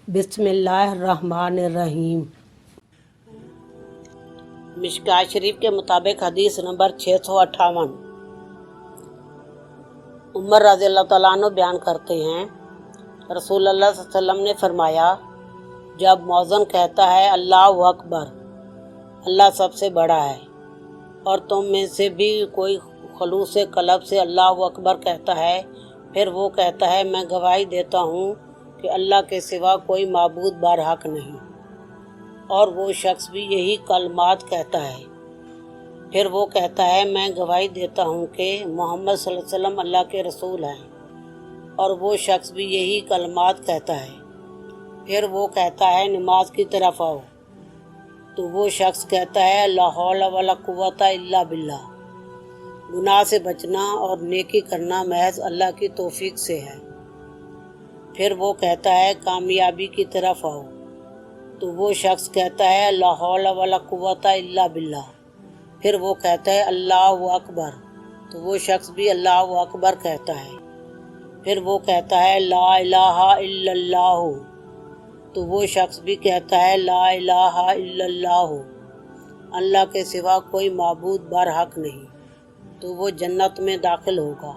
बिस्मिल्लाहिर्रहमानिर्रहीम। मिशकात शरीफ के मुताबिक हदीस नंबर 658। उमर रज़ी अल्लाह तआला अन्हु बयान करते हैं, रसूलुल्लाह सल्लल्लाहु अलैहि वसल्लम ने फरमाया, जब मौज़न कहता है अल्लाहु अकबर, अल्लाह सबसे बड़ा है, और तुम में से भी कोई खलूस कल्ब से अल्लाहु अकबर कहता है, फिर वो कहता है मैं गवाही देता हूँ कि अल्लाह के सिवा कोई माबूद बरहक नहीं, और वो शख्स भी यही कलमात कहता है, फिर वो कहता है मैं गवाही देता हूँ कि मोहम्मद सल्लल्लाहु अलैहि वसल्लम अल्लाह के रसूल हैं, और वो शख्स भी यही कलमात कहता है, फिर वो कहता है नमाज की तरफ आओ, तो वो शख्स कहता है ला हौला वला कुव्वता इल्ला बिल्लाह, गुनाह से बचना और नेकी करना महज अल्लाह की तौफीक से है, फिर वो कहता है कामयाबी की तरफ आओ, तो वो शख्स कहता है ला हौला वला कुव्वता इल्ला बिल्लाह, फिर वो कहता है अल्लाहु अकबर, तो वो शख्स भी अल्लाहु अकबर कहता है, फिर वो कहता है ला इलाहा इल्लल्लाह, तो वो शख्स भी कहता है ला इलाहा इल्लल्लाह, अल्लाह के सिवा कोई माबूद बरहक नहीं, तो वो जन्नत में दाखिल होगा।